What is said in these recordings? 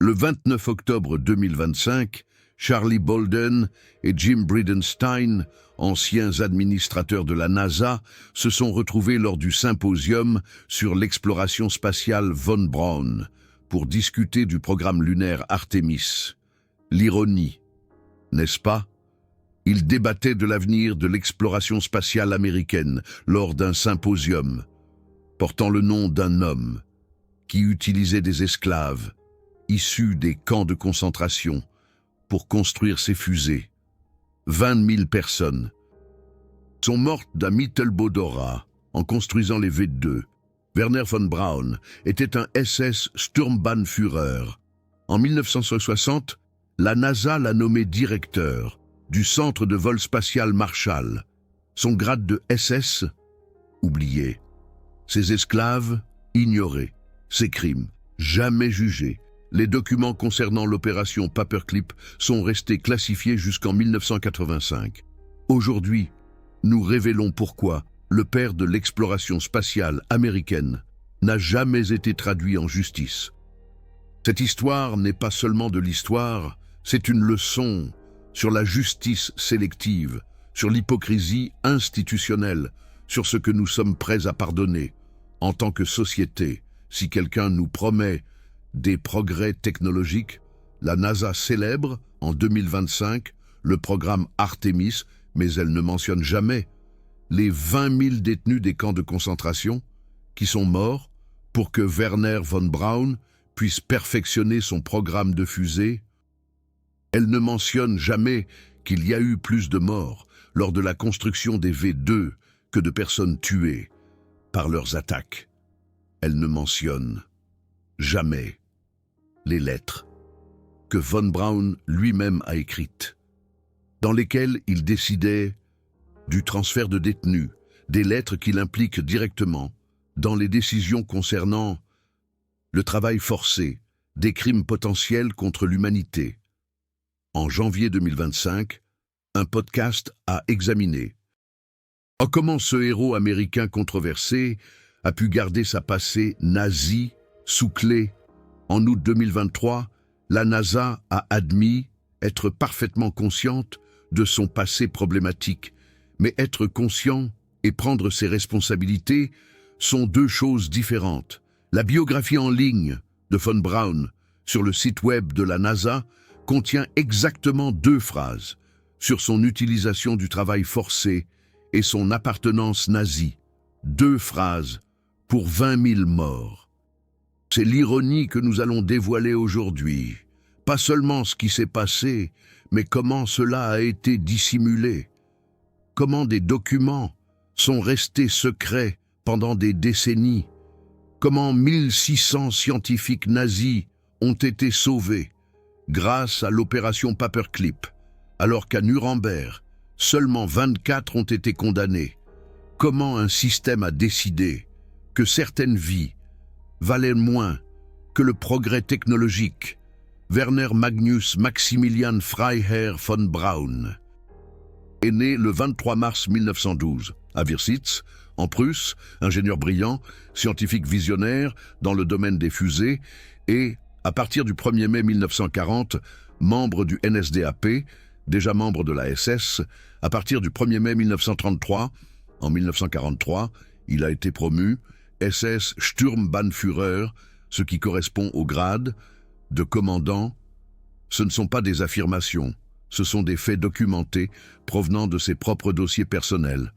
Le 29 octobre 2025, Charlie Bolden et Jim Bridenstine, anciens administrateurs de la NASA, se sont retrouvés lors du symposium sur l'exploration spatiale Von Braun pour discuter du programme lunaire Artemis. L'ironie, n'est-ce pas? Ils débattaient de l'avenir de l'exploration spatiale américaine lors d'un symposium portant le nom d'un homme qui utilisait des esclaves issus des camps de concentration pour construire ses fusées. 20 000 personnes sont mortes d'un Mittelbau-Dora en construisant les V2. Werner von Braun était un SS Sturmbannführer. En 1960, la NASA l'a nommé directeur du Centre de vol spatial Marshall. Son grade de SS, oublié. Ses esclaves, ignorés. Ses crimes, jamais jugés. Les documents concernant l'opération Paperclip sont restés classifiés jusqu'en 1985. Aujourd'hui, nous révélons pourquoi le père de l'exploration spatiale américaine n'a jamais été traduit en justice. Cette histoire n'est pas seulement de l'histoire, c'est une leçon sur la justice sélective, sur l'hypocrisie institutionnelle, sur ce que nous sommes prêts à pardonner en tant que société. Si quelqu'un nous promet des progrès technologiques, la NASA célèbre en 2025 le programme Artemis, mais elle ne mentionne jamais les 20 000 détenus des camps de concentration qui sont morts pour que Werner von Braun puisse perfectionner son programme de fusée. Elle ne mentionne jamais qu'il y a eu plus de morts lors de la construction des V2 que de personnes tuées par leurs attaques. Elle ne mentionne jamais les lettres que von Braun lui-même a écrites, dans lesquelles il décidait du transfert de détenus, des lettres qu'il implique directement dans les décisions concernant le travail forcé, des crimes potentiels contre l'humanité. En janvier 2025, un podcast a examiné comment ce héros américain controversé a pu garder sa passé nazie sous clé. En août 2023, la NASA a admis être parfaitement consciente de son passé problématique. Mais être conscient et prendre ses responsabilités sont deux choses différentes. La biographie en ligne de von Braun sur le site web de la NASA contient exactement 2 phrases sur son utilisation du travail forcé et son appartenance nazie. 2 phrases pour 20 000 morts. C'est l'ironie que nous allons dévoiler aujourd'hui. Pas seulement ce qui s'est passé, mais comment cela a été dissimulé. Comment des documents sont restés secrets pendant des décennies. Comment 1600 scientifiques nazis ont été sauvés grâce à l'opération Paperclip, alors qu'à Nuremberg, seulement 24 ont été condamnés. Comment un système a décidé que certaines vies valaient moins que le progrès technologique. Werner Magnus Maximilian Freiherr von Braun est né le 23 mars 1912 à Wirsitz, en Prusse, ingénieur brillant, scientifique visionnaire dans le domaine des fusées et, à partir du 1er mai 1940, membre du NSDAP, déjà membre de la SS. À partir du 1er mai 1933, en 1943, il a été promu SS Sturmbannführer, ce qui correspond au grade de commandant. Ce ne sont pas des affirmations, ce sont des faits documentés provenant de ses propres dossiers personnels.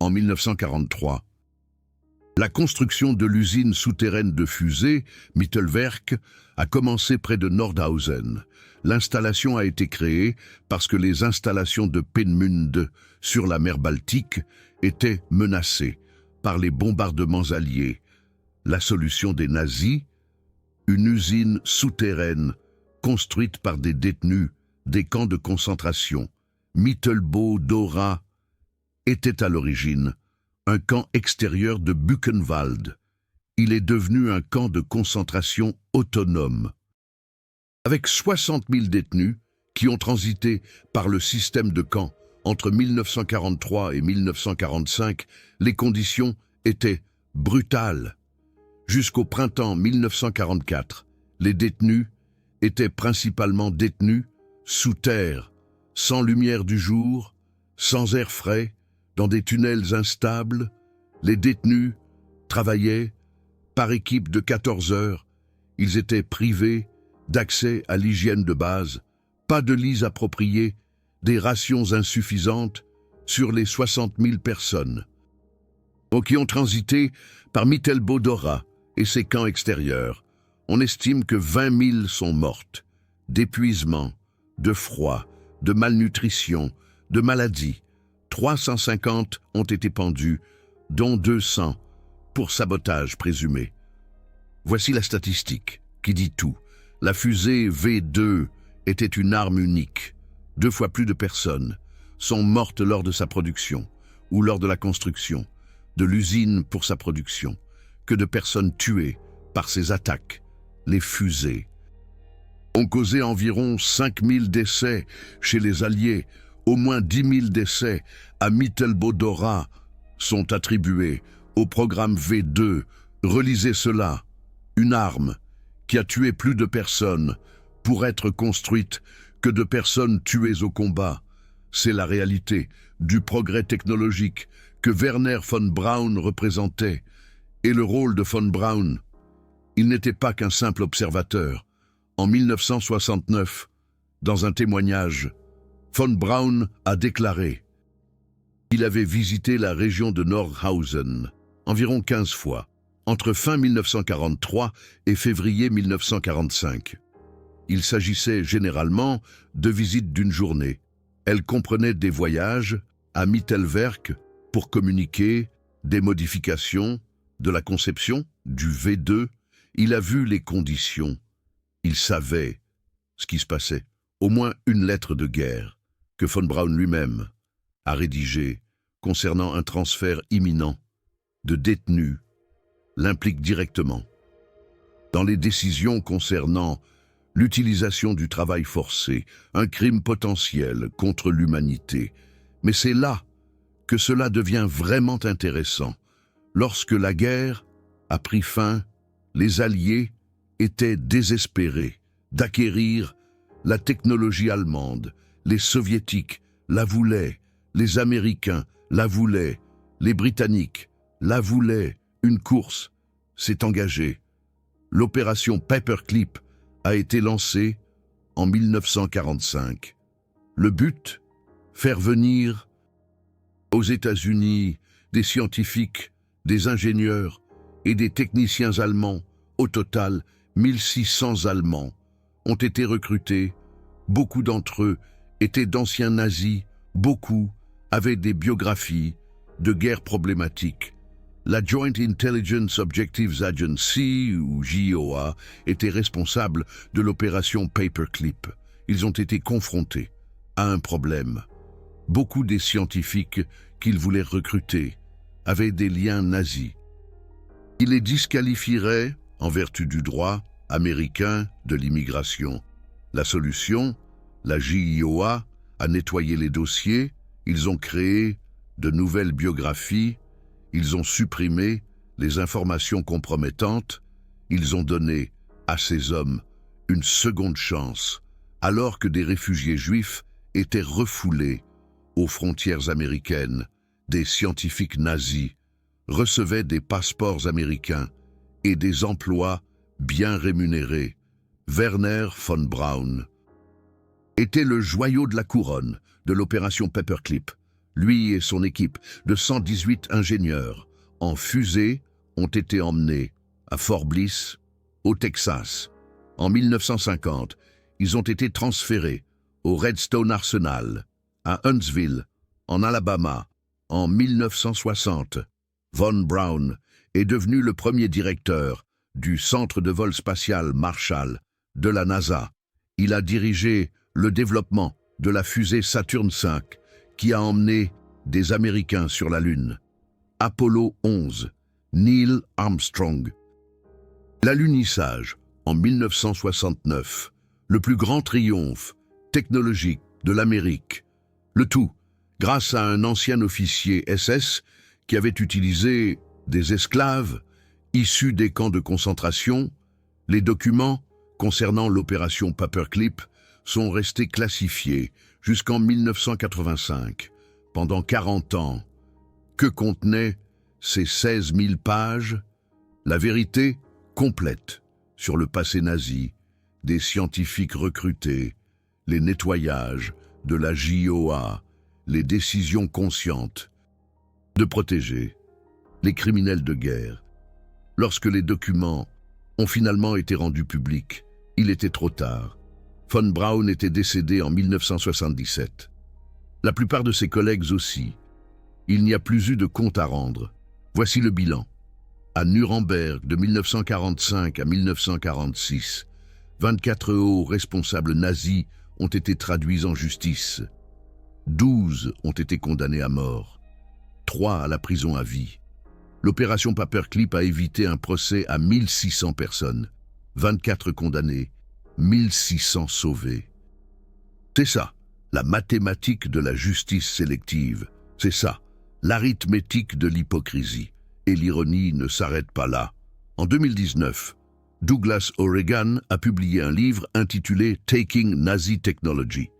En 1943, la construction de l'usine souterraine de fusées, Mittelwerk, a commencé près de Nordhausen. L'installation a été créée parce que les installations de Peenemünde sur la mer Baltique étaient menacées par les bombardements alliés. La solution des nazis, une usine souterraine construite par des détenus des camps de concentration, Mittelbau-Dora, était à l'origine un camp extérieur de Buchenwald. Il est devenu un camp de concentration autonome. Avec 60 000 détenus qui ont transité par le système de camps entre 1943 et 1945, les conditions étaient brutales. Jusqu'au printemps 1944, les détenus étaient principalement détenus sous terre, sans lumière du jour, sans air frais, dans des tunnels instables. Les détenus travaillaient par équipe de 14 heures. Ils étaient privés d'accès à l'hygiène de base, pas de lits appropriés, des rations insuffisantes sur les 60 000 personnes qui ont transité par Mittelbau-Dora et ses camps extérieurs. On estime que 20 000 sont mortes, d'épuisement, de froid, de malnutrition, de maladie. 350 ont été pendus, dont 200 pour sabotage présumé. Voici la statistique qui dit tout. La fusée V2 était une arme unique. 2 fois plus de personnes sont mortes lors de sa production ou lors de la construction de l'usine pour sa production que de personnes tuées par ces attaques. Les fusées ont causé environ 5 000 décès chez les Alliés. Au moins 10 000 décès à Mittelbau-Dora sont attribués au programme V2. Relisez cela. Une arme qui a tué plus de personnes pour être construite que de personnes tuées au combat. C'est la réalité du progrès technologique que Werner von Braun représentait. Et le rôle de von Braun, il n'était pas qu'un simple observateur. En 1969, dans un témoignage, von Braun a déclaré qu'il avait visité la région de Nordhausen environ 15 fois, entre fin 1943 et février 1945. Il s'agissait généralement de visites d'une journée. Elles comprenaient des voyages à Mittelwerk pour communiquer, des modifications, de la conception du V2. Il a vu les conditions. Il savait ce qui se passait. Au moins une lettre de guerre que von Braun lui-même a rédigée concernant un transfert imminent de détenus l'implique directement dans les décisions concernant l'utilisation du travail forcé, un crime potentiel contre l'humanité. Mais c'est là que cela devient vraiment intéressant. Lorsque la guerre a pris fin, les Alliés étaient désespérés d'acquérir la technologie allemande. Les Soviétiques la voulaient, les Américains la voulaient, les Britanniques la voulaient. Une course s'est engagée. L'opération Paperclip a été lancée en 1945. Le but, faire venir aux États-Unis des scientifiques, des ingénieurs et des techniciens allemands. Au total, 1600 Allemands ont été recrutés. Beaucoup d'entre eux étaient d'anciens nazis, beaucoup avaient des biographies de guerre problématiques. La Joint Intelligence Objectives Agency, ou JOA, était responsable de l'opération Paperclip. Ils ont été confrontés à un problème. Beaucoup des scientifiques qu'ils voulaient recruter avaient des liens nazis. Ils les disqualifieraient en vertu du droit américain de l'immigration. La solution, la JIOA a nettoyé les dossiers, ils ont créé de nouvelles biographies, ils ont supprimé les informations compromettantes, ils ont donné à ces hommes une seconde chance, alors que des réfugiés juifs étaient refoulés aux frontières américaines. Des scientifiques nazis recevaient des passeports américains et des emplois bien rémunérés. Werner von Braun était le joyau de la couronne de l'opération Paperclip. Lui et son équipe de 118 ingénieurs en fusée ont été emmenés à Fort Bliss, au Texas. En 1950, ils ont été transférés au Redstone Arsenal, à Huntsville, en Alabama. En 1960, von Braun est devenu le premier directeur du Centre de vol spatial Marshall de la NASA. Il a dirigé le développement de la fusée Saturn V qui a emmené des Américains sur la Lune. Apollo 11, Neil Armstrong. L'alunissage en 1969, le plus grand triomphe technologique de l'Amérique. Le tout grâce à un ancien officier SS qui avait utilisé des esclaves issus des camps de concentration. Les documents concernant l'opération Paperclip sont restés classifiés jusqu'en 1985, pendant 40 ans. Que contenaient ces 16 000 pages? La vérité complète sur le passé nazi, des scientifiques recrutés, les nettoyages de la JOA, les décisions conscientes de protéger les criminels de guerre. Lorsque les documents ont finalement été rendus publics, il était trop tard. Von Braun était décédé en 1977. La plupart de ses collègues aussi. Il n'y a plus eu de compte à rendre. Voici le bilan. À Nuremberg, de 1945 à 1946, 24 hauts responsables nazis ont été traduits en justice. 12 ont été condamnés à mort. 3 à la prison à vie. L'opération Paperclip a évité un procès à 1600 personnes. 24 condamnés, 1600 sauvés. C'est ça, la mathématique de la justice sélective. C'est ça, l'arithmétique de l'hypocrisie. Et l'ironie ne s'arrête pas là. En 2019, Douglas O'Regan a publié un livre intitulé « Taking Nazi Technology ».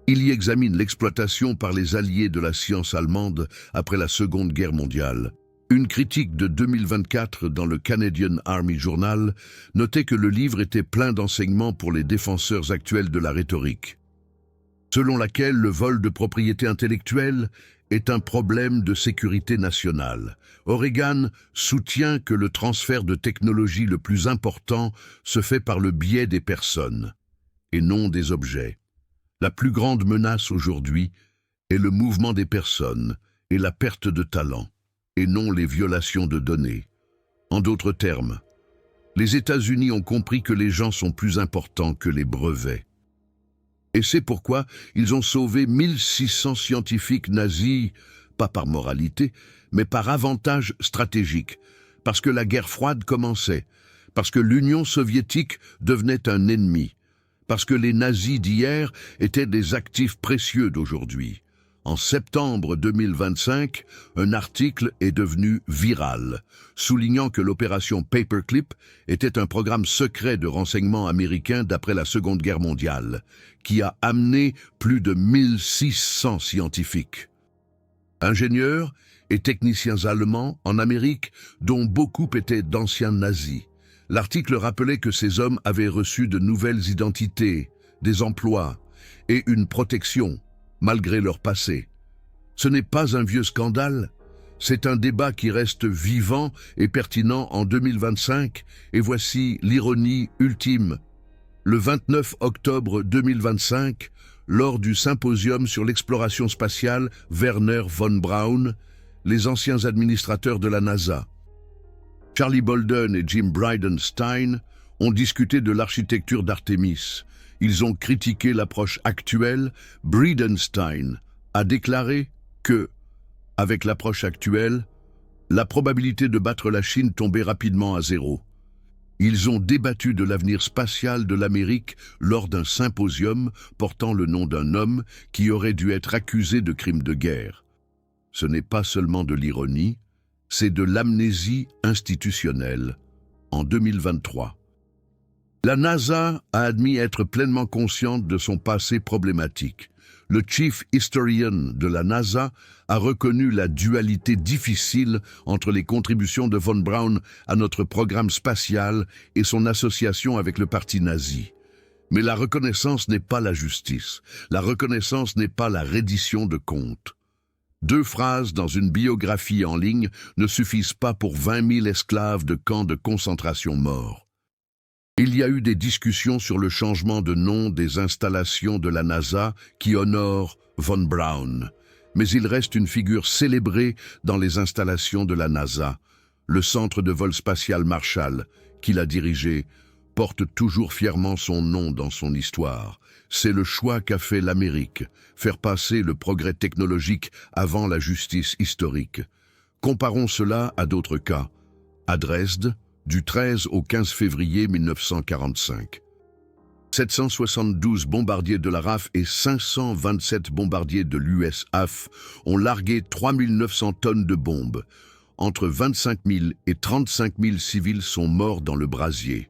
Il y examine l'exploitation par les alliés de la science allemande après la Seconde Guerre mondiale. Une critique de 2024 dans le Canadian Army Journal notait que le livre était plein d'enseignements pour les défenseurs actuels de la rhétorique, selon laquelle le vol de propriété intellectuelle est un problème de sécurité nationale. O'Regan soutient que le transfert de technologie le plus important se fait par le biais des personnes, et non des objets. La plus grande menace aujourd'hui est le mouvement des personnes et la perte de talent, et non les violations de données. En d'autres termes, les États-Unis ont compris que les gens sont plus importants que les brevets. Et c'est pourquoi ils ont sauvé 1600 scientifiques nazis, pas par moralité, mais par avantage stratégique, parce que la guerre froide commençait, parce que l'Union soviétique devenait un ennemi, parce que les nazis d'hier étaient des actifs précieux d'aujourd'hui. En septembre 2025, un article est devenu viral, soulignant que l'opération Paperclip était un programme secret de renseignement américain d'après la Seconde Guerre mondiale, qui a amené plus de 1600 scientifiques, ingénieurs et techniciens allemands en Amérique, dont beaucoup étaient d'anciens nazis. L'article rappelait que ces hommes avaient reçu de nouvelles identités, des emplois et une protection, malgré leur passé. Ce n'est pas un vieux scandale, c'est un débat qui reste vivant et pertinent en 2025, et voici l'ironie ultime. Le 29 octobre 2025, lors du symposium sur l'exploration spatiale Wernher von Braun, les anciens administrateurs de la NASA, Charlie Bolden et Jim Bridenstine, ont discuté de l'architecture d'Artemis. Ils ont critiqué l'approche actuelle. Bridenstine a déclaré que, avec l'approche actuelle, la probabilité de battre la Chine tombait rapidement à zéro. Ils ont débattu de l'avenir spatial de l'Amérique lors d'un symposium portant le nom d'un homme qui aurait dû être accusé de crimes de guerre. Ce n'est pas seulement de l'ironie, c'est de l'amnésie institutionnelle. En 2023, la NASA a admis être pleinement consciente de son passé problématique. Le Chief Historian de la NASA a reconnu la dualité difficile entre les contributions de von Braun à notre programme spatial et son association avec le parti nazi. Mais la reconnaissance n'est pas la justice. La reconnaissance n'est pas la reddition de comptes. 2 phrases dans une biographie en ligne ne suffisent pas pour 20 000 esclaves de camps de concentration morts. Il y a eu des discussions sur le changement de nom des installations de la NASA qui honorent von Braun, mais il reste une figure célébrée dans les installations de la NASA. Le centre de vol spatial Marshall, qu'il a dirigé, porte toujours fièrement son nom dans son histoire. C'est le choix qu'a fait l'Amérique, faire passer le progrès technologique avant la justice historique. Comparons cela à d'autres cas. À Dresde, du 13 au 15 février 1945. 772 bombardiers de la RAF et 527 bombardiers de l'USAF ont largué 3900 tonnes de bombes. Entre 25 000 et 35 000 civils sont morts dans le brasier.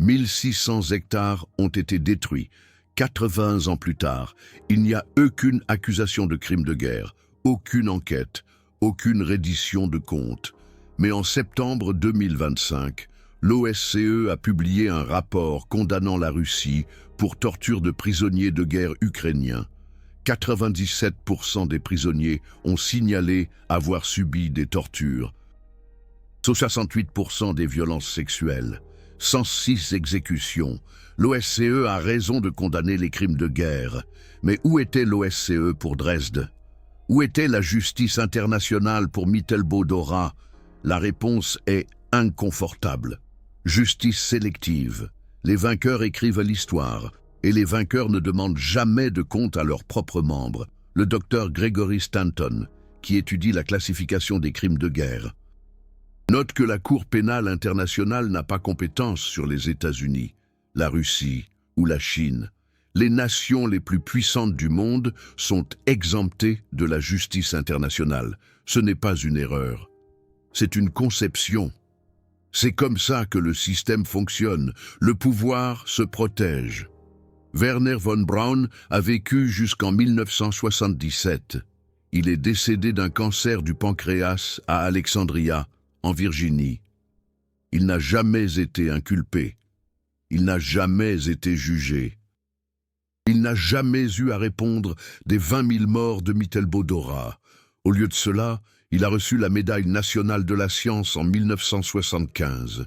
1600 hectares ont été détruits. 80 ans plus tard, il n'y a aucune accusation de crime de guerre, aucune enquête, aucune reddition de comptes. Mais en septembre 2025, l'OSCE a publié un rapport condamnant la Russie pour torture de prisonniers de guerre ukrainiens. 97% des prisonniers ont signalé avoir subi des tortures, 68% des violences sexuelles, 106 exécutions. L'OSCE a raison de condamner les crimes de guerre. Mais où était l'OSCE pour Dresde? Où était la justice internationale pour Mittelbau-Dora? La réponse est inconfortable. Justice sélective. Les vainqueurs écrivent l'histoire, et les vainqueurs ne demandent jamais de compte à leurs propres membres. Le docteur Gregory Stanton, qui étudie la classification des crimes de guerre, note que la Cour pénale internationale n'a pas compétence sur les États-Unis, la Russie ou la Chine. Les nations les plus puissantes du monde sont exemptées de la justice internationale. Ce n'est pas une erreur. C'est une conception. C'est comme ça que le système fonctionne. Le pouvoir se protège. Werner von Braun a vécu jusqu'en 1977. Il est décédé d'un cancer du pancréas à Alexandria, en Virginie. Il n'a jamais été inculpé. Il n'a jamais été jugé. Il n'a jamais eu à répondre des 20 000 morts de Mittelbau-Dora. Au lieu de cela, il a reçu la médaille nationale de la science en 1975.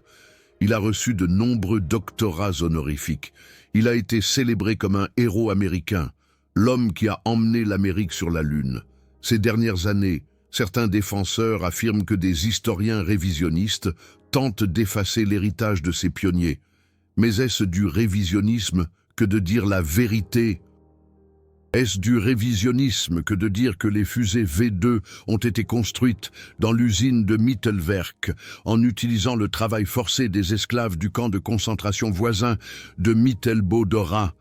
Il a reçu de nombreux doctorats honorifiques. Il a été célébré comme un héros américain, l'homme qui a emmené l'Amérique sur la Lune. Ces dernières années, certains défenseurs affirment que des historiens révisionnistes tentent d'effacer l'héritage de ces pionniers. Mais est-ce du révisionnisme que de dire la vérité? Est-ce du révisionnisme que de dire que les fusées V2 ont été construites dans l'usine de Mittelwerk en utilisant le travail forcé des esclaves du camp de concentration voisin de Mittelbau-Dora,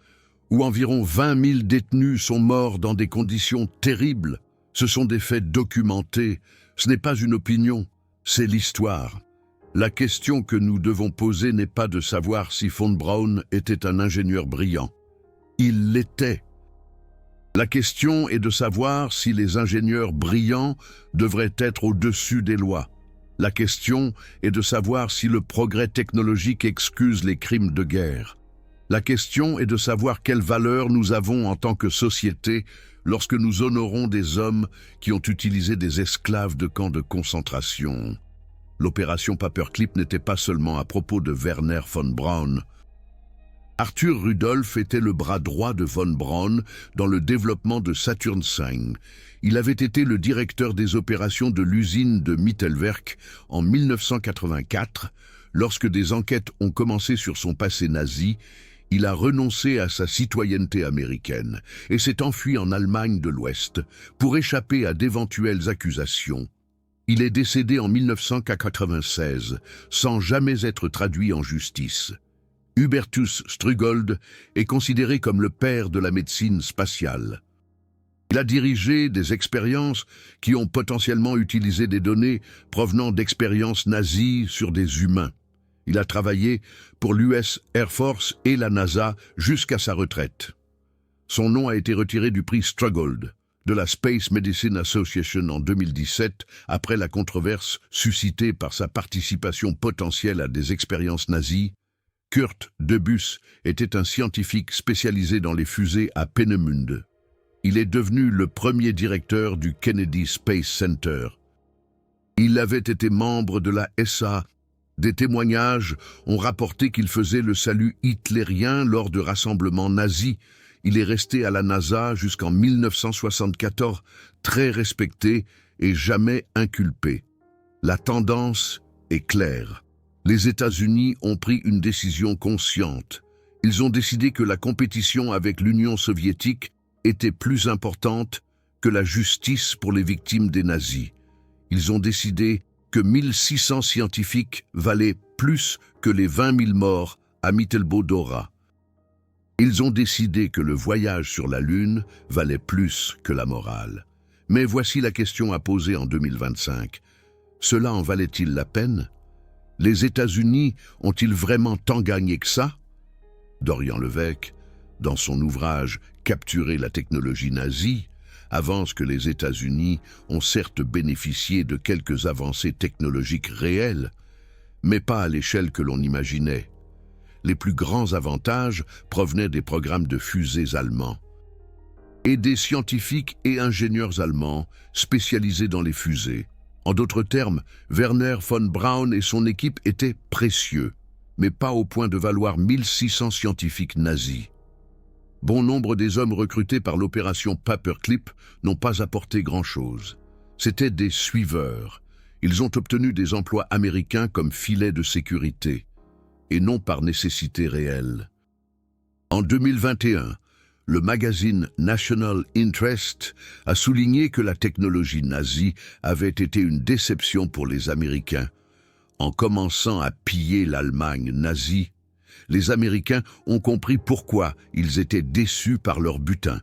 où environ 20 000 détenus sont morts dans des conditions terribles? Ce sont des faits documentés. Ce n'est pas une opinion, c'est l'histoire. La question que nous devons poser n'est pas de savoir si von Braun était un ingénieur brillant. Il l'était. La question est de savoir si les ingénieurs brillants devraient être au-dessus des lois. La question est de savoir si le progrès technologique excuse les crimes de guerre. La question est de savoir quelle valeur nous avons en tant que société lorsque nous honorons des hommes qui ont utilisé des esclaves de camps de concentration. L'opération Paperclip n'était pas seulement à propos de Werner von Braun. Arthur Rudolph était le bras droit de von Braun dans le développement de Saturn V. Il avait été le directeur des opérations de l'usine de Mittelwerk en 1984. Lorsque des enquêtes ont commencé sur son passé nazi, il a renoncé à sa citoyenneté américaine et s'est enfui en Allemagne de l'Ouest pour échapper à d'éventuelles accusations. Il est décédé en 1996 sans jamais être traduit en justice. Hubertus Strugold est considéré comme le père de la médecine spatiale. Il a dirigé des expériences qui ont potentiellement utilisé des données provenant d'expériences nazies sur des humains. Il a travaillé pour l'US Air Force et la NASA jusqu'à sa retraite. Son nom a été retiré du prix Strugold de la Space Medicine Association en 2017 après la controverse suscitée par sa participation potentielle à des expériences nazies. Kurt Debus était un scientifique spécialisé dans les fusées à Peenemünde. Il est devenu le premier directeur du Kennedy Space Center. Il avait été membre de la SA. Des témoignages ont rapporté qu'il faisait le salut hitlérien lors de rassemblements nazis. Il est resté à la NASA jusqu'en 1974, très respecté et jamais inculpé. La tendance est claire. Les États-Unis ont pris une décision consciente. Ils ont décidé que la compétition avec l'Union soviétique était plus importante que la justice pour les victimes des nazis. Ils ont décidé que 1600 scientifiques valaient plus que les 20 000 morts à Mittelbau-Dora. Ils ont décidé que le voyage sur la Lune valait plus que la morale. Mais voici la question à poser en 2025. Cela en valait-il la peine? Les États-Unis ont-ils vraiment tant gagné que ça? Dorian Levesque, dans son ouvrage « Capturer la technologie nazie », avance que les États-Unis ont certes bénéficié de quelques avancées technologiques réelles, mais pas à l'échelle que l'on imaginait. Les plus grands avantages provenaient des programmes de fusées allemands et des scientifiques et ingénieurs allemands spécialisés dans les fusées. En d'autres termes, Werner von Braun et son équipe étaient précieux, mais pas au point de valoir 1600 scientifiques nazis. Bon nombre des hommes recrutés par l'opération Paperclip n'ont pas apporté grand-chose. C'étaient des suiveurs. Ils ont obtenu des emplois américains comme filet de sécurité, et non par nécessité réelle. En 2021, le magazine National Interest a souligné que la technologie nazie avait été une déception pour les Américains. En commençant à piller l'Allemagne nazie, les Américains ont compris pourquoi ils étaient déçus par leur butin.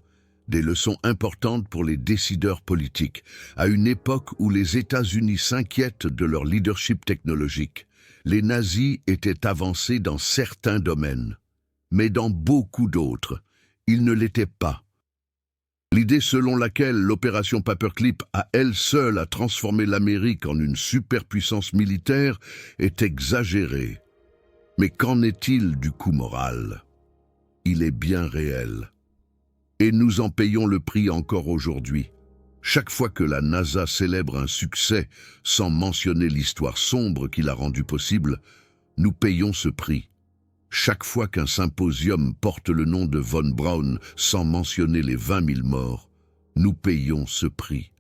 Des leçons importantes pour les décideurs politiques, à une époque où les États-Unis s'inquiètent de leur leadership technologique. Les nazis étaient avancés dans certains domaines, mais dans beaucoup d'autres, ils ne l'étaient pas. L'idée selon laquelle l'opération Paperclip à elle seule a transformé l'Amérique en une superpuissance militaire est exagérée. Mais qu'en est-il du coût moral? Il est bien réel. Et nous en payons le prix encore aujourd'hui. Chaque fois que la NASA célèbre un succès sans mentionner l'histoire sombre qui l'a rendu possible, nous payons ce prix. Chaque fois qu'un symposium porte le nom de von Braun sans mentionner les 20 000 morts, nous payons ce prix.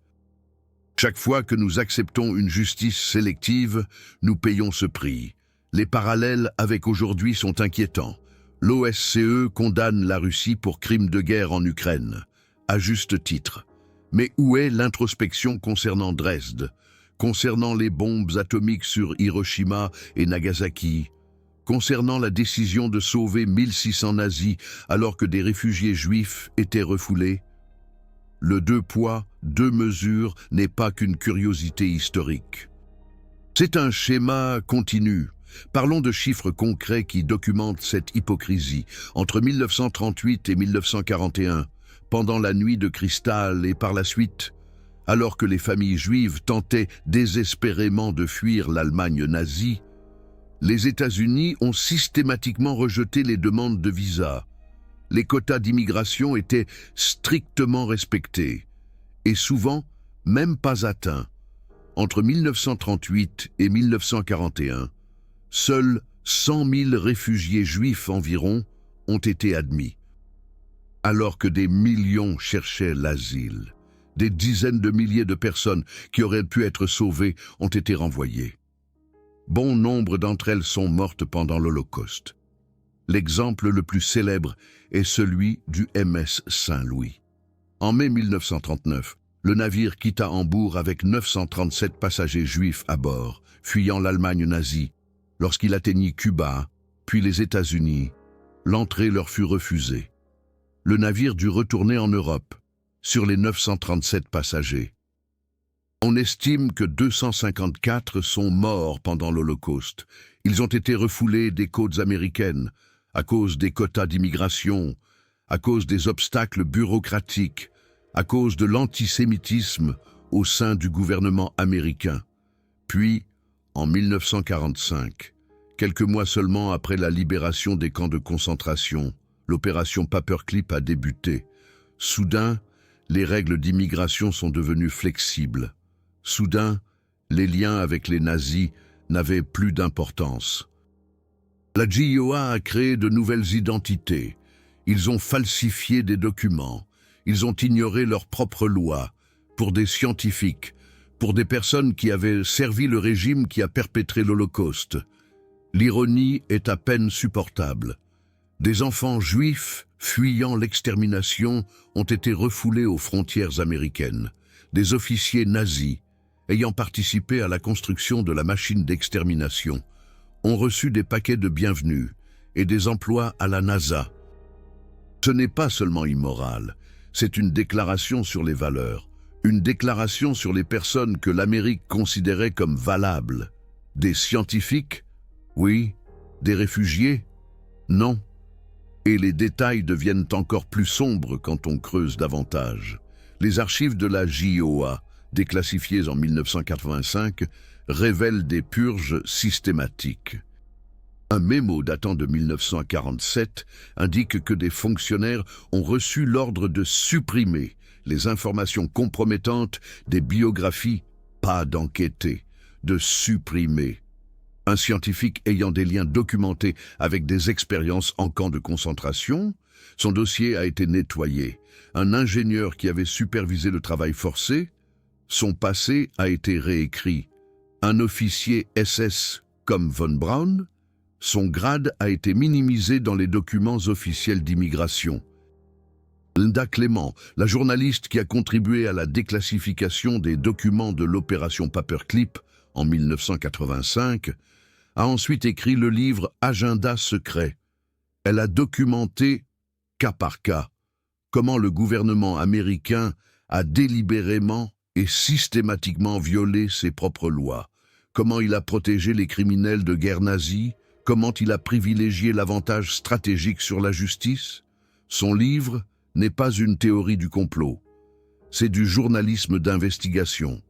Chaque fois que nous acceptons une justice sélective, nous payons ce prix. Les parallèles avec aujourd'hui sont inquiétants. L'OSCE condamne la Russie pour crimes de guerre en Ukraine, à juste titre. Mais où est l'introspection concernant Dresde, concernant les bombes atomiques sur Hiroshima et Nagasaki, concernant la décision de sauver 1600 nazis alors que des réfugiés juifs étaient refoulés? Le deux poids, deux mesures n'est pas qu'une curiosité historique. C'est un schéma continu. Parlons de chiffres concrets qui documentent cette hypocrisie. Entre 1938 et 1941, pendant la nuit de cristal et par la suite, alors que les familles juives tentaient désespérément de fuir l'Allemagne nazie, les États-Unis ont systématiquement rejeté les demandes de visa. Les quotas d'immigration étaient strictement respectés et souvent même pas atteints. Entre 1938 et 1941, seuls 100 000 réfugiés juifs environ ont été admis. Alors que des millions cherchaient l'asile, des dizaines de milliers de personnes qui auraient pu être sauvées ont été renvoyées. Bon nombre d'entre elles sont mortes pendant l'Holocauste. L'exemple le plus célèbre est celui du MS Saint-Louis. En mai 1939, le navire quitta Hambourg avec 937 passagers juifs à bord, fuyant l'Allemagne nazie. Lorsqu'il atteignit Cuba, puis les États-Unis, l'entrée leur fut refusée. Le navire dut retourner en Europe, sur les 937 passagers. On estime que 254 sont morts pendant l'Holocauste. Ils ont été refoulés des côtes américaines, à cause des quotas d'immigration, à cause des obstacles bureaucratiques, à cause de l'antisémitisme au sein du gouvernement américain. Puis, en 1945, quelques mois seulement après la libération des camps de concentration, l'opération Paperclip a débuté. Soudain, les règles d'immigration sont devenues flexibles. Soudain, les liens avec les nazis n'avaient plus d'importance. La GIOA a créé de nouvelles identités. Ils ont falsifié des documents. Ils ont ignoré leurs propres lois pour des scientifiques, pour des personnes qui avaient servi le régime qui a perpétré l'Holocauste. L'ironie est à peine supportable. Des enfants juifs fuyant l'extermination ont été refoulés aux frontières américaines. Des officiers nazis, ayant participé à la construction de la machine d'extermination, ont reçu des paquets de bienvenue et des emplois à la NASA. Ce n'est pas seulement immoral, c'est une déclaration sur les valeurs, une déclaration sur les personnes que l'Amérique considérait comme valables. Des scientifiques Oui. Des réfugiés? Non. Et les détails deviennent encore plus sombres quand on creuse davantage. Les archives de la JOA, déclassifiées en 1985, révèlent des purges systématiques. Un mémo datant de 1947 indique que des fonctionnaires ont reçu l'ordre de supprimer les informations compromettantes des biographies, pas d'enquêter, de supprimer. Un scientifique ayant des liens documentés avec des expériences en camps de concentration, son dossier a été nettoyé. Un ingénieur qui avait supervisé le travail forcé, son passé a été réécrit. Un officier SS comme von Braun, son grade a été minimisé dans les documents officiels d'immigration. Linda Clément, la journaliste qui a contribué à la déclassification des documents de l'opération Paperclip en 1985, a ensuite écrit le livre Agenda secret. Elle a documenté, cas par cas, comment le gouvernement américain a délibérément et systématiquement violé ses propres lois, comment il a protégé les criminels de guerre nazie, comment il a privilégié l'avantage stratégique sur la justice. Son livre n'est pas une théorie du complot, c'est du journalisme d'investigation.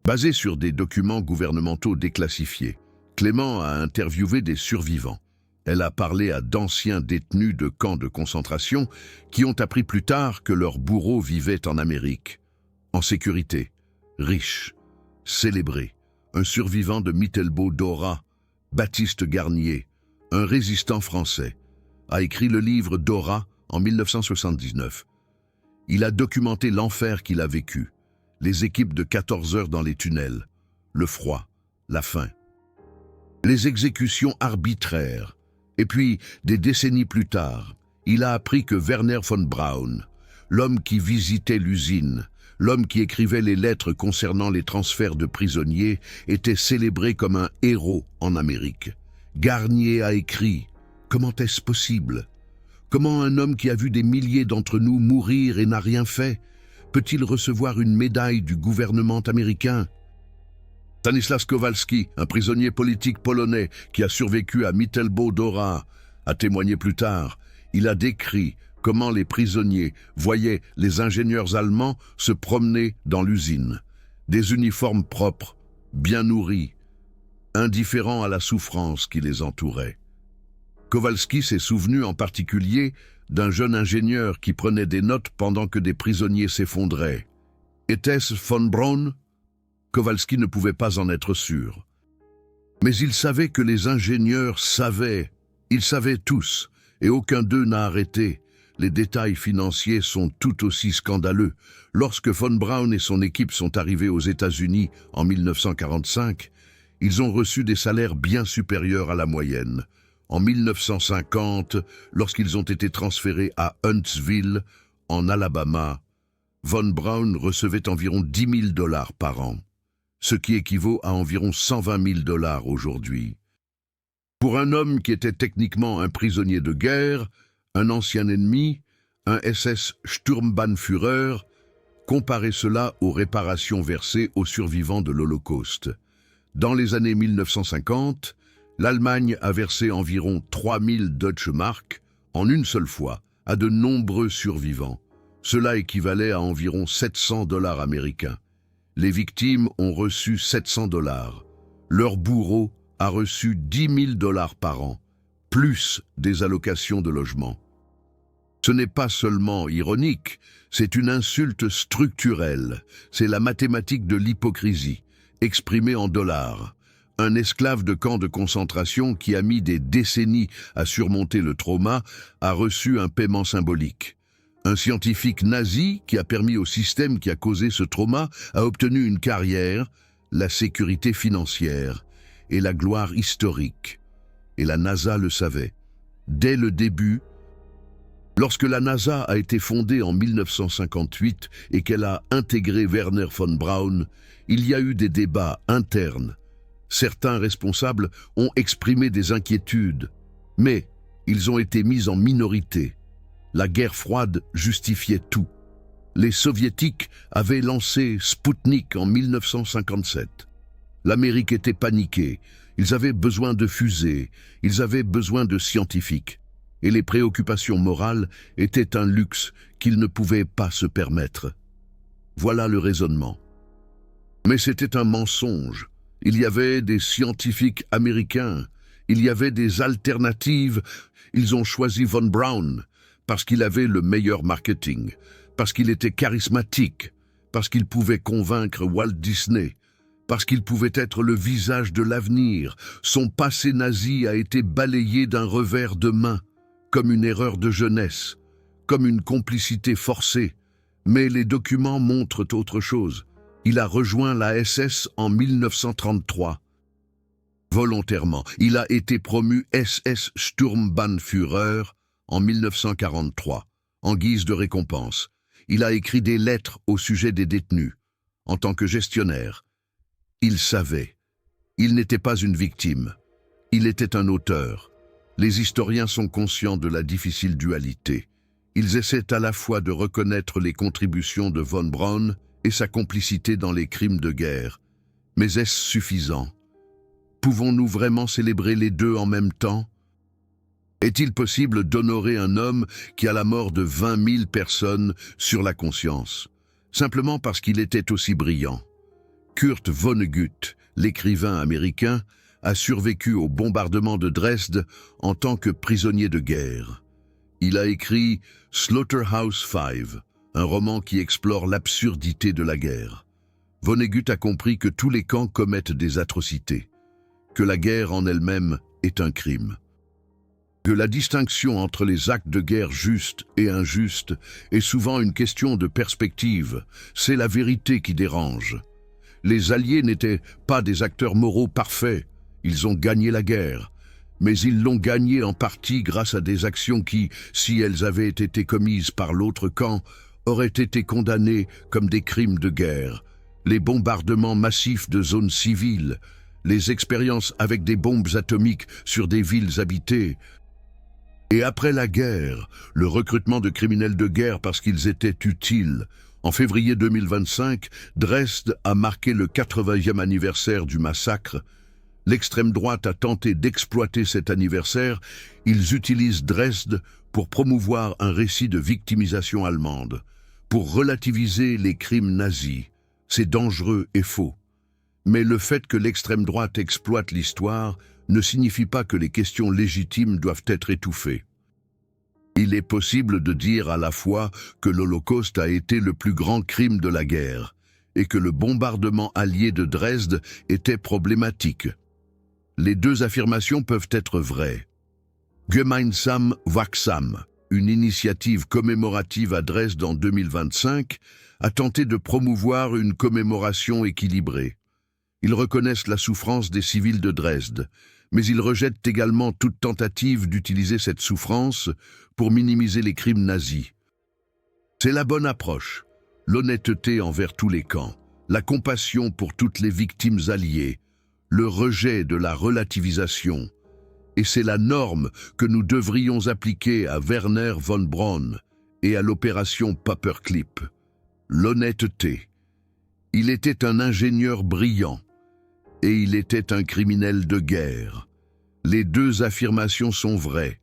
Basé sur des documents gouvernementaux déclassifiés, Clément a interviewé des survivants. Elle a parlé à d'anciens détenus de camps de concentration qui ont appris plus tard que leurs bourreaux vivaient en Amérique, en sécurité, riches, célébrés. Un survivant de Mittelbau-Dora, Baptiste Garnier, un résistant français, a écrit le livre Dora en 1979. Il a documenté l'enfer qu'il a vécu, les équipes de 14 heures dans les tunnels, le froid, la faim, les exécutions arbitraires. Et puis, des décennies plus tard, il a appris que Wernher von Braun, l'homme qui visitait l'usine, l'homme qui écrivait les lettres concernant les transferts de prisonniers, était célébré comme un héros en Amérique. Garnier a écrit « Comment est-ce possible ? Comment un homme qui a vu des milliers d'entre nous mourir et n'a rien fait peut-il recevoir une médaille du gouvernement américain ?» Stanisław Kowalski, un prisonnier politique polonais qui a survécu à Mittelbau-Dora, a témoigné plus tard. Il a décrit comment les prisonniers voyaient les ingénieurs allemands se promener dans l'usine. Des uniformes propres, bien nourris, indifférents à la souffrance qui les entourait. Kowalski s'est souvenu en particulier d'un jeune ingénieur qui prenait des notes pendant que des prisonniers s'effondraient. Était-ce von Braun ? Kowalski ne pouvait pas en être sûr. Mais il savait que les ingénieurs savaient, ils savaient tous, et aucun d'eux n'a arrêté. Les détails financiers sont tout aussi scandaleux. Lorsque von Braun et son équipe sont arrivés aux États-Unis en 1945, ils ont reçu des salaires bien supérieurs à la moyenne. En 1950, lorsqu'ils ont été transférés à Huntsville, en Alabama, von Braun recevait environ $10 000 par an, ce qui équivaut à environ $120 000 aujourd'hui. Pour un homme qui était techniquement un prisonnier de guerre, un ancien ennemi, un SS Sturmbannführer, comparez cela aux réparations versées aux survivants de l'Holocauste. Dans les années 1950, l'Allemagne a versé environ 3000 Deutsche Mark en une seule fois à de nombreux survivants. Cela équivalait à environ $700 américains. Les victimes ont reçu $700. Leur bourreau a reçu $10 000 par an, plus des allocations de logement. Ce n'est pas seulement ironique, c'est une insulte structurelle. C'est la mathématique de l'hypocrisie, exprimée en dollars. Un esclave de camp de concentration qui a mis des décennies à surmonter le trauma a reçu un paiement symbolique. Un scientifique nazi qui a permis au système qui a causé ce trauma a obtenu une carrière, la sécurité financière et la gloire historique. Et la NASA le savait. Dès le début, lorsque la NASA a été fondée en 1958 et qu'elle a intégré Wernher von Braun, il y a eu des débats internes. Certains responsables ont exprimé des inquiétudes, mais ils ont été mis en minorité. La guerre froide justifiait tout. Les Soviétiques avaient lancé Spoutnik en 1957. L'Amérique était paniquée. Ils avaient besoin de fusées, ils avaient besoin de scientifiques. Et les préoccupations morales étaient un luxe qu'ils ne pouvaient pas se permettre. Voilà le raisonnement. Mais c'était un mensonge. Il y avait des scientifiques américains, il y avait des alternatives. Ils ont choisi Von Braun parce qu'il avait le meilleur marketing, parce qu'il était charismatique, parce qu'il pouvait convaincre Walt Disney, parce qu'il pouvait être le visage de l'avenir. Son passé nazi a été balayé d'un revers de main, comme une erreur de jeunesse, comme une complicité forcée. Mais les documents montrent autre chose. Il a rejoint la SS en 1933. Volontairement, il a été promu SS Sturmbannführer en 1943, en guise de récompense. Il a écrit des lettres au sujet des détenus. En tant que gestionnaire, il savait. Il n'était pas une victime. Il était un auteur. Les historiens sont conscients de la difficile dualité. Ils essaient à la fois de reconnaître les contributions de Von Braun et sa complicité dans les crimes de guerre. Mais est-ce suffisant? Pouvons-nous vraiment célébrer les deux en même temps? Est-il possible d'honorer un homme qui a la mort de 20 000 personnes sur la conscience, simplement parce qu'il était aussi brillant? Kurt Vonnegut, l'écrivain américain, a survécu au bombardement de Dresde en tant que prisonnier de guerre. Il a écrit Slaughterhouse-Five, un roman qui explore l'absurdité de la guerre. Vonnegut a compris que tous les camps commettent des atrocités, que la guerre en elle-même est un crime, que la distinction entre les actes de guerre justes et injustes est souvent une question de perspective. C'est la vérité qui dérange. Les Alliés n'étaient pas des acteurs moraux parfaits. Ils ont gagné la guerre, mais ils l'ont gagnée en partie grâce à des actions qui, si elles avaient été commises par l'autre camp, auraient été condamnées comme des crimes de guerre. Les bombardements massifs de zones civiles, les expériences avec des bombes atomiques sur des villes habitées. Et après la guerre, le recrutement de criminels de guerre parce qu'ils étaient utiles. En février 2025, Dresde a marqué le 80e anniversaire du massacre. L'extrême droite a tenté d'exploiter cet anniversaire. Ils utilisent Dresde pour promouvoir un récit de victimisation allemande, pour relativiser les crimes nazis. C'est dangereux et faux. Mais le fait que l'extrême droite exploite l'histoire ne signifie pas que les questions légitimes doivent être étouffées. Il est possible de dire à la fois que l'Holocauste a été le plus grand crime de la guerre et que le bombardement allié de Dresde était problématique. Les deux affirmations peuvent être vraies. Gemeinsam Wachsam, une initiative commémorative à Dresde en 2025, a tenté de promouvoir une commémoration équilibrée. Ils reconnaissent la souffrance des civils de Dresde, mais ils rejettent également toute tentative d'utiliser cette souffrance pour minimiser les crimes nazis. C'est la bonne approche, l'honnêteté envers tous les camps, la compassion pour toutes les victimes alliées, le rejet de la relativisation. Et c'est la norme que nous devrions appliquer à Werner von Braun et à l'opération Paperclip. L'honnêteté. Il était un ingénieur brillant et il était un criminel de guerre. Les deux affirmations sont vraies.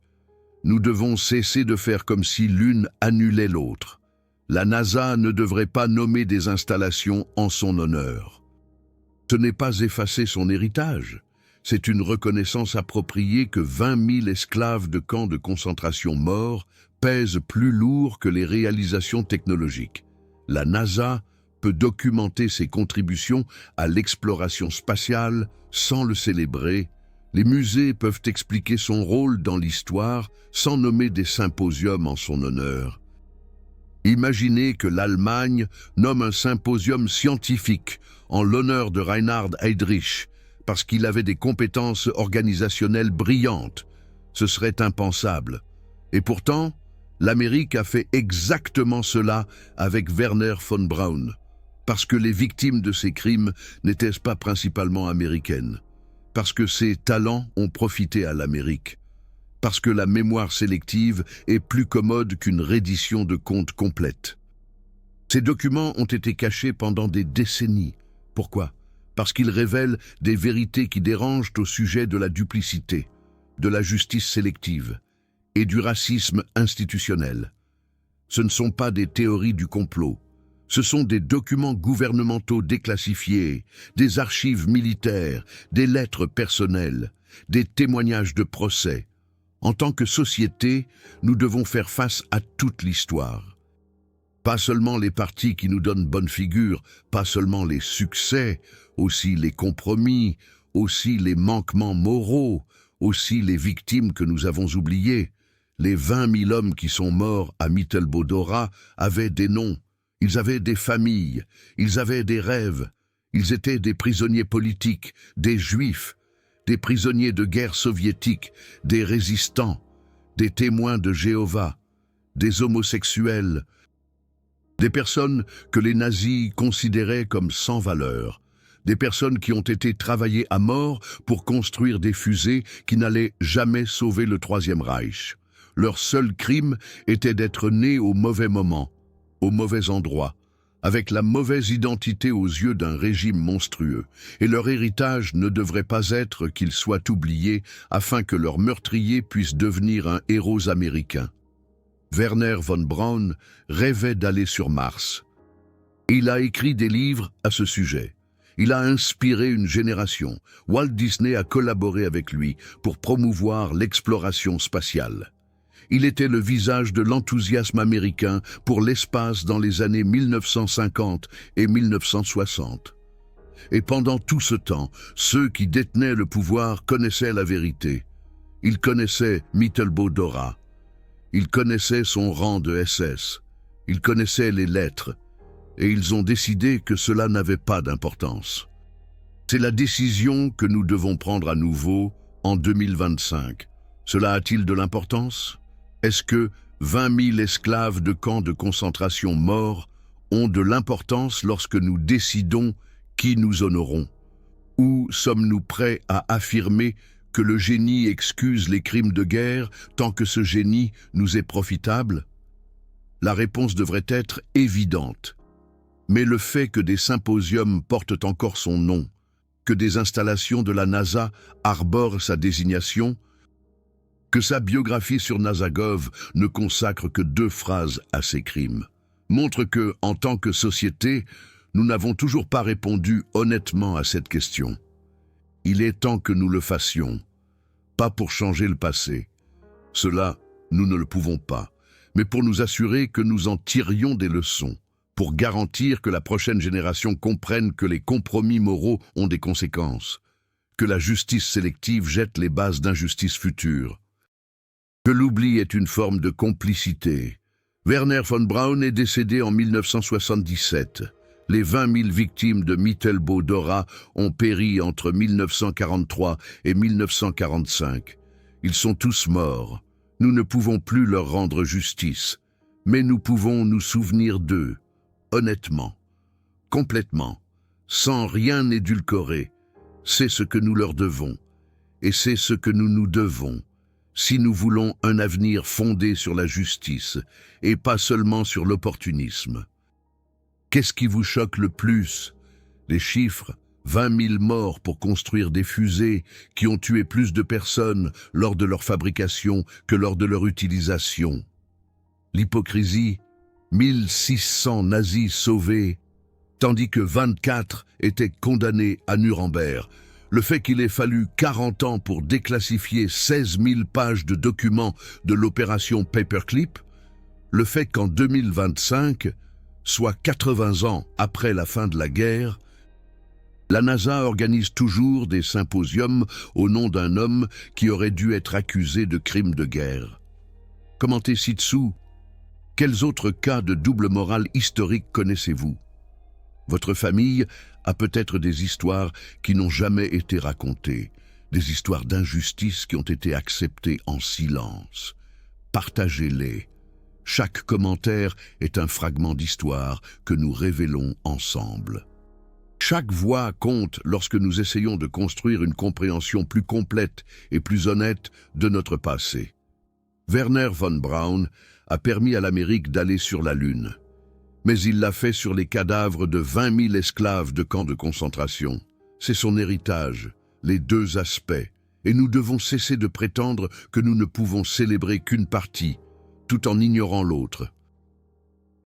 Nous devons cesser de faire comme si l'une annulait l'autre. La NASA ne devrait pas nommer des installations en son honneur. Ce n'est pas effacer son héritage. C'est une reconnaissance appropriée que 20 000 esclaves de camps de concentration morts pèsent plus lourd que les réalisations technologiques. La NASA peut documenter ses contributions à l'exploration spatiale sans le célébrer. Les musées peuvent expliquer son rôle dans l'histoire sans nommer des symposiums en son honneur. Imaginez que l'Allemagne nomme un symposium scientifique en l'honneur de Reinhard Heydrich parce qu'il avait des compétences organisationnelles brillantes. Ce serait impensable. Et pourtant, l'Amérique a fait exactement cela avec Werner von Braun, parce que les victimes de ces crimes n'étaient pas principalement américaines, parce que ses talents ont profité à l'Amérique, parce que la mémoire sélective est plus commode qu'une reddition de comptes complète. Ces documents ont été cachés pendant des décennies. Pourquoi ? parce qu'il révèle des vérités qui dérangent au sujet de la duplicité, de la justice sélective et du racisme institutionnel. Ce ne sont pas des théories du complot, ce sont des documents gouvernementaux déclassifiés, des archives militaires, des lettres personnelles, des témoignages de procès. En tant que société, nous devons faire face à toute l'histoire. Pas seulement les partis qui nous donnent bonne figure, pas seulement les succès, aussi les compromis, aussi les manquements moraux, aussi les victimes que nous avons oubliées. Les 20 000 hommes qui sont morts à Mittelbau-Dora avaient des noms, ils avaient des familles, ils avaient des rêves, ils étaient des prisonniers politiques, des juifs, des prisonniers de guerre soviétiques, des résistants, des témoins de Jéhovah, des homosexuels, des personnes que les nazis considéraient comme sans valeur, des personnes qui ont été travaillées à mort pour construire des fusées qui n'allaient jamais sauver le Troisième Reich. Leur seul crime était d'être nés au mauvais moment, au mauvais endroit, avec la mauvaise identité aux yeux d'un régime monstrueux, et leur héritage ne devrait pas être qu'ils soient oubliés afin que leur meurtrier puisse devenir un héros américain. Wernher von Braun rêvait d'aller sur Mars. Il a écrit des livres à ce sujet. Il a inspiré une génération. Walt Disney a collaboré avec lui pour promouvoir l'exploration spatiale. Il était le visage de l'enthousiasme américain pour l'espace dans les années 1950 et 1960. Et pendant tout ce temps, ceux qui détenaient le pouvoir connaissaient la vérité. Ils connaissaient Mittelbau-Dora. Ils connaissaient son rang de SS. Ils connaissaient les lettres. Et ils ont décidé que cela n'avait pas d'importance. C'est la décision que nous devons prendre à nouveau en 2025. Cela a-t-il de l'importance ? Est-ce que 20 000 esclaves de camps de concentration morts ont de l'importance lorsque nous décidons qui nous honorons? Ou sommes-nous prêts à affirmer que le génie excuse les crimes de guerre tant que ce génie nous est profitable? La réponse devrait être évidente. Mais le fait que des symposiums portent encore son nom, que des installations de la NASA arborent sa désignation, que sa biographie sur Nasagov ne consacre que 2 phrases à ses crimes, montre que, en tant que société, nous n'avons toujours pas répondu honnêtement à cette question. Il est temps que nous le fassions, pas pour changer le passé. Cela, nous ne le pouvons pas, mais pour nous assurer que nous en tirions des leçons, pour garantir que la prochaine génération comprenne que les compromis moraux ont des conséquences, que la justice sélective jette les bases d'injustice future, que l'oubli est une forme de complicité. Wernher von Braun est décédé en 1977. Les 20 000 victimes de Mittelbau-Dora ont péri entre 1943 et 1945. Ils sont tous morts. Nous ne pouvons plus leur rendre justice, mais nous pouvons nous souvenir d'eux, honnêtement, complètement, sans rien édulcorer. C'est ce que nous leur devons, et c'est ce que nous nous devons, si nous voulons un avenir fondé sur la justice, et pas seulement sur l'opportunisme. Qu'est-ce qui vous choque le plus? Les chiffres, 20 000 morts pour construire des fusées qui ont tué plus de personnes lors de leur fabrication que lors de leur utilisation. L'hypocrisie, 1600 nazis sauvés, tandis que 24 étaient condamnés à Nuremberg. Le fait qu'il ait fallu 40 ans pour déclassifier 16 000 pages de documents de l'opération Paperclip, le fait qu'en 2025, soit 80 ans après la fin de la guerre, la NASA organise toujours des symposiums au nom d'un homme qui aurait dû être accusé de crimes de guerre. Commentez ci-dessous. Quels autres cas de double morale historique connaissez-vous? Votre famille a peut-être des histoires qui n'ont jamais été racontées, des histoires d'injustice qui ont été acceptées en silence. Partagez-les. Chaque commentaire est un fragment d'histoire que nous révélons ensemble. Chaque voix compte lorsque nous essayons de construire une compréhension plus complète et plus honnête de notre passé. Wernher von Braun a permis à l'Amérique d'aller sur la Lune. Mais il l'a fait sur les cadavres de 20 000 esclaves de camps de concentration. c'est son héritage, les deux aspects, et nous devons cesser de prétendre que nous ne pouvons célébrer qu'une partie, tout en ignorant l'autre.